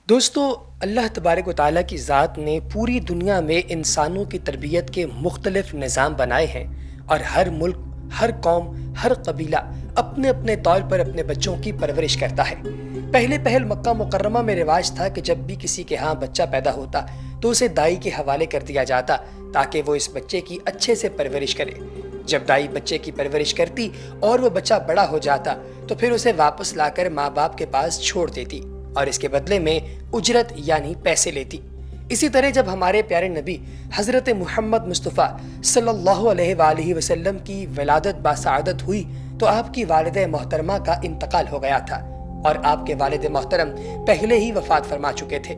دوستو، اللہ تبارک و تعالیٰ کی ذات نے پوری دنیا میں انسانوں کی تربیت کے مختلف نظام بنائے ہیں، اور ہر ملک، ہر قوم، ہر قبیلہ اپنے اپنے طور پر اپنے بچوں کی پرورش کرتا ہے۔ پہل مکہ مکرمہ میں رواج تھا کہ جب بھی کسی کے ہاں بچہ پیدا ہوتا تو اسے دائی کے حوالے کر دیا جاتا تاکہ وہ اس بچے کی اچھے سے پرورش کرے۔ جب دائی بچے کی پرورش کرتی اور وہ بچہ بڑا ہو جاتا تو پھر اسے واپس لا کر ماں باپ کے پاس چھوڑ دیتی اور اس کے بدلے میں اجرت یعنی پیسے لیتی۔ اسی طرح جب ہمارے پیارے نبی حضرت محمد مصطفیٰ صلی اللہ علیہ وآلہ وسلم کی ولادت باسعادت ہوئی تو آپ کی والد محترمہ کا انتقال ہو گیا تھا، اور آپ کے والد محترم پہلے ہی وفات فرما چکے تھے۔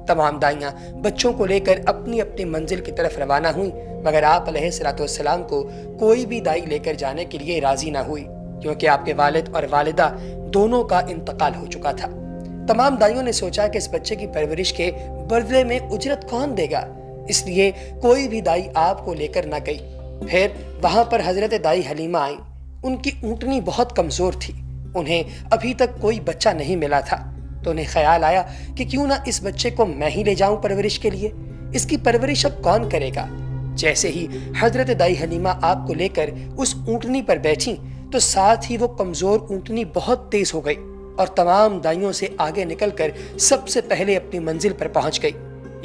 تمام دائیاں بچوں کو لے کر اپنی اپنی منزل کی طرف روانہ ہوئیں، مگر آپ علیہ السلام کو کوئی بھی دائی لے کر جانے کے لیے راضی نہ ہوئی، کیونکہ آپ کے والد اور والدہ دونوں کا انتقال ہو چکا تھا۔ تمام دائیوں نے سوچا کہ اس بچے کی پرورش کے بدلے میں اجرت کون دے گا، اس لیے کوئی بھی دائی آپ کو لے کر نہ گئی۔ پھر وہاں پر حضرت دائی حلیمہ آئیں۔ ان کی اونٹنی بہت کمزور تھی، انہیں ابھی تک کوئی بچہ نہیں ملا تھا، تو انہیں خیال آیا کہ کیوں نہ اس بچے کو میں ہی لے جاؤں پرورش کے لیے، اس کی پرورش اب کون کرے گا۔ جیسے ہی حضرت دائی حلیمہ آپ کو لے کر اس اونٹنی پر بیٹھیں تو ساتھ ہی وہ کمزور اونٹنی بہت تیز ہو گئی اور تمام دائیوں سے آگے نکل کر سب سے پہلے اپنی منزل پر پہنچ گئی۔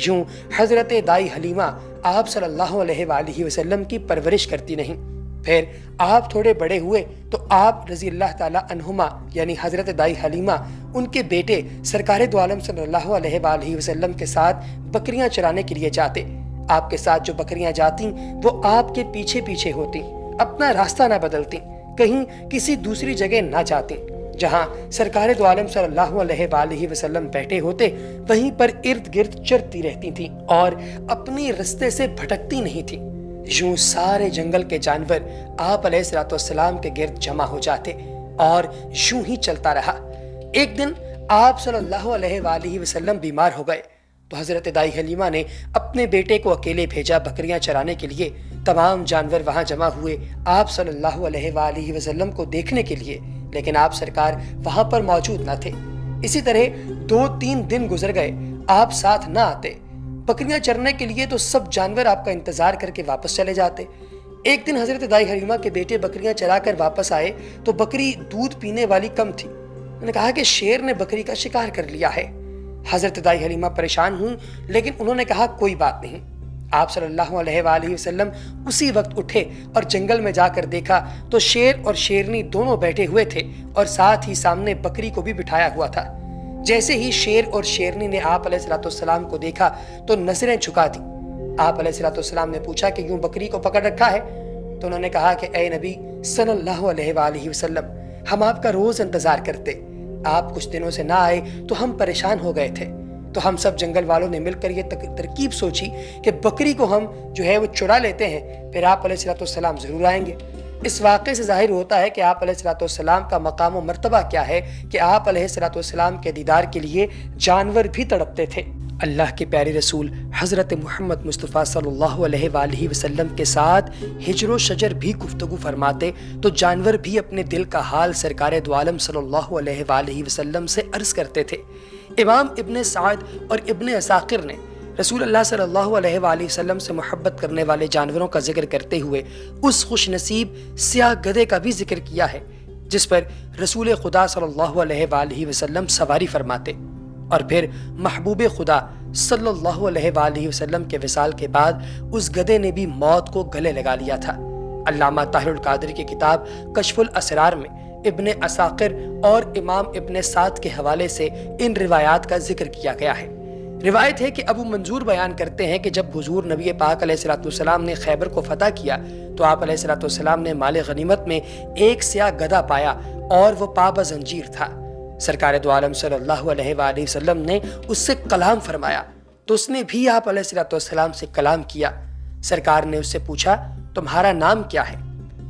یوں حضرت دائی حلیمہ آپ صلی اللہ علیہ وآلہ وسلم کی پرورش کرتی نہیں۔ پھر آپ تھوڑے بڑے ہوئے تو آپ رضی اللہ تعالیٰ عنہما یعنی حضرت دائی حلیمہ ان کے بیٹے سرکار دو عالم صلی اللہ علیہ وآلہ وسلم کے ساتھ بکریاں چرانے کے لیے جاتے۔ آپ کے ساتھ جو بکریاں جاتی وہ آپ کے پیچھے پیچھے ہوتی، اپنا راستہ نہ بدلتی، کہیں کسی دوسری جگہ نہ جاتی۔ جہاں سرکار دو عالم صلی اللہ علیہ وآلہ وسلم بیٹھے ہوتے وہیں پر ارد گرد چرتی رہتی تھیں اور اپنی رستے سے بھٹکتی نہیں تھیں۔ یوں سارے جنگل کے جانور آپ علیہ السلام کے گرد جمع ہو جاتے اور یوں ہی چلتا رہا۔ ایک دن آپ صلی اللہ علیہ وآلہ وسلم بیمار ہو گئے تو حضرت دائی حلیمہ نے اپنے بیٹے کو اکیلے بھیجا بکریاں چرانے کے لیے۔ تمام جانور وہاں جمع ہوئے آپ صلی اللہ علیہ وآلہ وسلم کو دیکھنے کے لیے، لیکن آپ سرکار وہاں پر موجود نہ تھے۔ اسی طرح 2-3 دن گزر گئے، آپ ساتھ نہ آتے۔ بکریاں چرنے کے لیے تو سب جانور آپ کا انتظار کر کے واپس چلے جاتے۔ ایک دن حضرت دائی حلیمہ کے بیٹے بکریاں چرا کر واپس آئے تو بکری دودھ پینے والی کم تھی۔ انہوں نے کہا کہ شیر نے بکری کا شکار کر لیا ہے۔ حضرت دائی حلیمہ پریشان ہوں، لیکن انہوں نے کہا کوئی بات نہیں۔ آپ صلی اللہ علیہ وآلہ وسلم اسی وقت اٹھے اور جنگل میں جا کر دیکھا تو شیر اور شیرنی دونوں بیٹھے ہوئے تھے اور ساتھ ہی سامنے بکری کو بھی بٹھایا ہوا تھا۔ جیسے ہی شیر اور شیرنی نے آپ علیہ السلام کو دیکھا تو نظریں جھکا دی۔ آپ علیہ السلام نے پوچھا کہ یوں بکری کو پکڑ رکھا ہے؟ تو انہوں نے کہا کہ اے نبی صلی اللہ علیہ وآلہ وسلم، ہم آپ کا روز انتظار کرتے، آپ کچھ دنوں سے نہ آئے تو ہم پریشان ہو گئے تھے، تو ہم سب جنگل والوں نے مل کر یہ ترکیب سوچی کہ بکری کو ہم وہ چرا لیتے ہیں، پھر آپ علیہ السلام ضرور آئیں گے۔ اس واقعے سے ظاہر ہوتا ہے کہ آپ علیہ السلام کا مقام و مرتبہ کیا ہے کہ آپ علیہ السلام کے دیدار کے لیے جانور بھی تڑپتے تھے۔ اللہ کے پیارے رسول حضرت محمد مصطفیٰ صلی اللہ علیہ وآلہ وسلم کے ساتھ ہجر و شجر بھی گفتگو فرماتے تو جانور بھی اپنے دل کا حال سرکار دو عالم صلی اللہ علیہ وآلہ وسلم سے عرض کرتے تھے۔ امام ابن سعد اور ابن عساکر نے رسول اللہ صلی اللہ علیہ وآلہ وسلم سے محبت کرنے والے جانوروں کا ذکر کرتے ہوئے اس خوش نصیب سیاہ گدھے کا بھی ذکر کیا ہے جس پر رسول خدا صلی اللہ علیہ وآلہ وسلم سواری فرماتے، اور پھر محبوب خدا صلی اللہ علیہ وآلہ وسلم کے وصال کے بعد اس گدھے نے بھی موت کو گلے لگا لیا تھا۔ علامہ طاہر القادری کی کتاب کشف الاسرار میں ابن عساکر اور امام ابن سعد کے حوالے سے ان روایات کا ذکر کیا گیا ہے۔ روایت ہے کہ ابو منظور بیان کرتے ہیں کہ جب حضور نبی پاک علیہ السلام نے خیبر کو فتح کیا تو آپ علیہ السلام نے مال غنیمت میں ایک سیاہ گدھا پایا اور وہ پابہ زنجیر تھا۔ سرکار دو عالم صلی اللہ علیہ وآلہ وسلم نے اس سے کلام فرمایا تو اس نے بھی آپ علیہ السلام سے کلام کیا۔ سرکار نے اس سے پوچھا تمہارا نام کیا ہے؟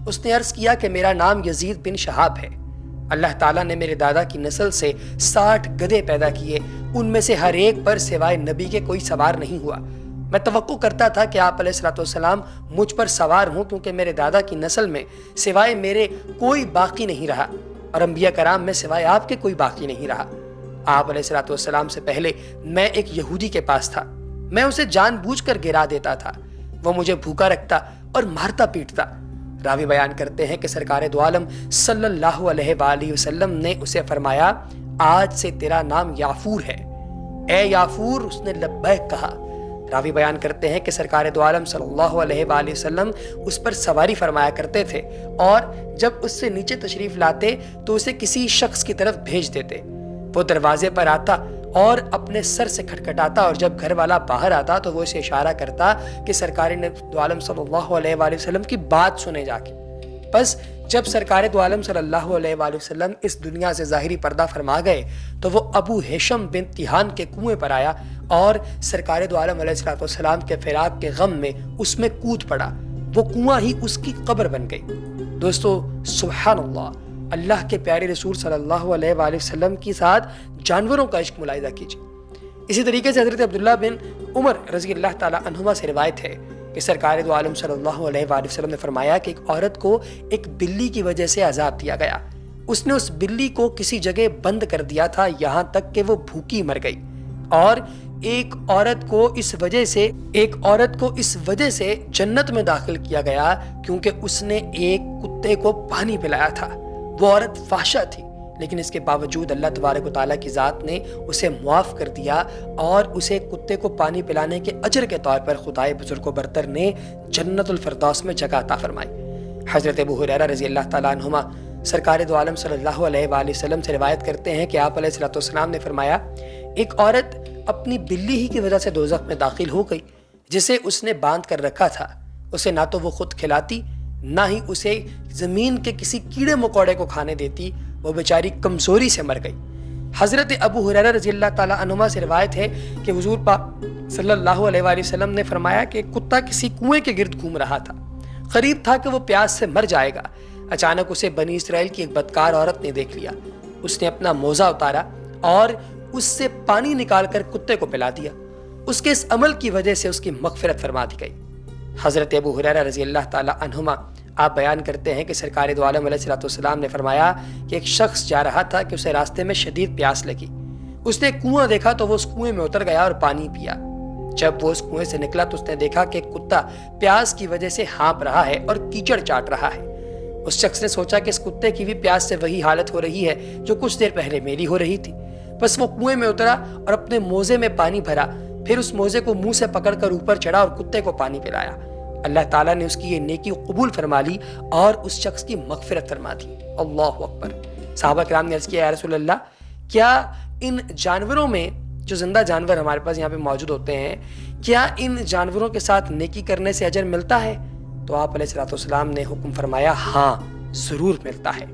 اس نے عرض کیا کہ میرا نام یزید بن شہاب ہے۔ اللہ تعالیٰ نے میرے دادا کی نسل سے 60 گدھے پیدا کیے، ان میں سے ہر ایک پر سوائے نبی کے کوئی سوار نہیں ہوا۔ میں توقع کرتا تھا کہ آپ علیہ السلام مجھ پر سوار ہوں، کیونکہ میرے دادا کی نسل میں سوائے میرے کوئی باقی نہیں رہا، اور انبیاء کرام میں سوائے آپ کے کوئی باقی نہیں رہا۔ آپ علیہ الصلوۃ والسلام سے پہلے میں ایک یہودی کے پاس تھا، میں اسے جان بوجھ کر گرا دیتا تھا، وہ مجھے بھوکا رکھتا اور مارتا پیٹتا۔ راوی بیان کرتے ہیں کہ سرکار دو عالم صلی اللہ علیہ وآلہ وسلم نے اسے فرمایا، آج سے تیرا نام یافور ہے۔ اے یافور، اس نے لبیک کہا۔ راوی بیان کرتے ہیں کہ سرکار دو عالم صلی اللہ علیہ وآلہ وسلم اس پر سواری فرمایا کرتے تھے، اور جب اس سے نیچے تشریف لاتے تو اسے کسی شخص کی طرف بھیج دیتے۔ وہ دروازے پر آتا اور اپنے سر سے کھٹکھٹاتا، اور جب گھر والا باہر آتا تو وہ اسے اشارہ کرتا کہ سرکار دو عالم صلی اللہ علیہ وآلہ وسلم کی بات سنے جا کے۔ بس جب سرکار دو عالم صلی اللہ علیہ وآلہ وسلم اس دنیا سے ظاہری پردہ فرما گئے تو وہ ابو ہیشم بن تیہان کے کنویں پر آیا اور سرکار دو عالم علیہ الصلوۃ والسلام کے فراق کے غم میں اس میں کود پڑا۔ وہ کنواں ہی اس کی قبر بن گئی۔ دوستو سبحان اللہ، اللہ کے پیارے رسول صلی اللہ علیہ وآلہ وسلم کے ساتھ جانوروں کا عشق ملاحظہ کیجیے۔ اسی طریقے سے حضرت عبداللہ بن عمر رضی اللہ تعالیٰ عنہما سے روایت ہے کہ سرکار دو عالم صلی اللہ علیہ وآلہ وسلم نے فرمایا کہ ایک عورت کو ایک بلی کی وجہ سے عذاب دیا گیا۔ اس نے اس بلی کو کسی جگہ بند کر دیا تھا یہاں تک کہ وہ بھوکی مر گئی، اور ایک عورت کو اس وجہ سے جنت میں داخل کیا گیا کیونکہ اس نے ایک کتے کو پانی پلایا تھا۔ وہ عورت فحشہ تھی، لیکن اس کے باوجود اللہ تبارک و تعالیٰ کی ذات نے اسے معاف کر دیا اور اسے کتے کو پانی پلانے کے اجر کے طور پر خدائے بزرگ و برتر نے جنت الفردوس میں جگہ عطا فرمائی۔ حضرت ابو ہریرہ رضی اللہ تعالیٰ عنہما سرکار دو عالم صلی اللہ علیہ وآلہ وسلم سے روایت کرتے ہیں کہ آپ علیہ الصلوۃ والسلام نے فرمایا، ایک عورت اپنی بلی ہی کی وجہ سے دوزخ میں داخل ہو گئی جسے اس نے باندھ کر رکھا تھا۔ اسے نہ تو وہ خود کھلاتی، نہ ہی اسے زمین کے کسی کیڑے مکوڑے کو کھانے دیتی، وہ بیچاری کمزوری سے مر گئی۔ حضرت ابو ہریرہ رضی اللہ تعالیٰ عنہما سے روایت ہے کہ حضور پاک صلی اللہ علیہ وآلہ وسلم نے فرمایا کہ ایک کتا کسی کنویں کے گرد گھوم رہا تھا، قریب تھا کہ وہ پیاس سے مر جائے گا۔ اچانک اسے بنی اسرائیل کی ایک بدکار عورت نے دیکھ لیا۔ اس نے اپنا موزہ اتارا اور اس سے پانی نکال کر کتے کو پلا دیا۔ اس کے اس عمل کی وجہ سے اس کی مغفرت فرما دی گئی۔ حضرت ابو ہریرہ رضی اللہ تعالیٰ عنہما آپ بیان کرتے ہیں کہ سرکار دو عالم علیہ الصلوۃ والسلام نے فرمایا کہ ایک شخص جا رہا تھا کہ اسے راستے میں شدید پیاس لگی۔ اس نے ایک کنواں دیکھا تو وہ اس کنویں میں اتر گیا اور پانی پیا۔ جب وہ اس کنویں سے نکلا تو اس نے دیکھا کہ ایک کتا پیاس کی وجہ سے ہانپ رہا ہے اور کیچڑ چاٹ رہا ہے۔ اس شخص نے سوچا کہ اس کتے کی بھی پیاس سے وہی حالت ہو رہی ہے جو کچھ دیر پہلے میری ہو رہی تھی۔ بس وہ کنویں میں اترا اور اپنے موزے میں پانی بھرا، پھر اس موزے کو منہ سے پکڑ کر اوپر چڑھا اور کتے کو پانی پلایا۔ اللہ تعالیٰ نے اس کی یہ نیکی قبول فرما لی اور اس شخص کی مغفرت فرما دی۔ اللہ اکبر۔ صحابہ کرام نے عرض کیا، یا رسول اللہ، کیا ان جانوروں میں، جو زندہ جانور ہمارے پاس یہاں پہ موجود ہوتے ہیں، کیا ان جانوروں کے ساتھ نیکی کرنے سے اجر ملتا ہے؟ تو آپ علیہ الصلوۃ والسلام نے حکم فرمایا، ہاں ضرور ملتا ہے۔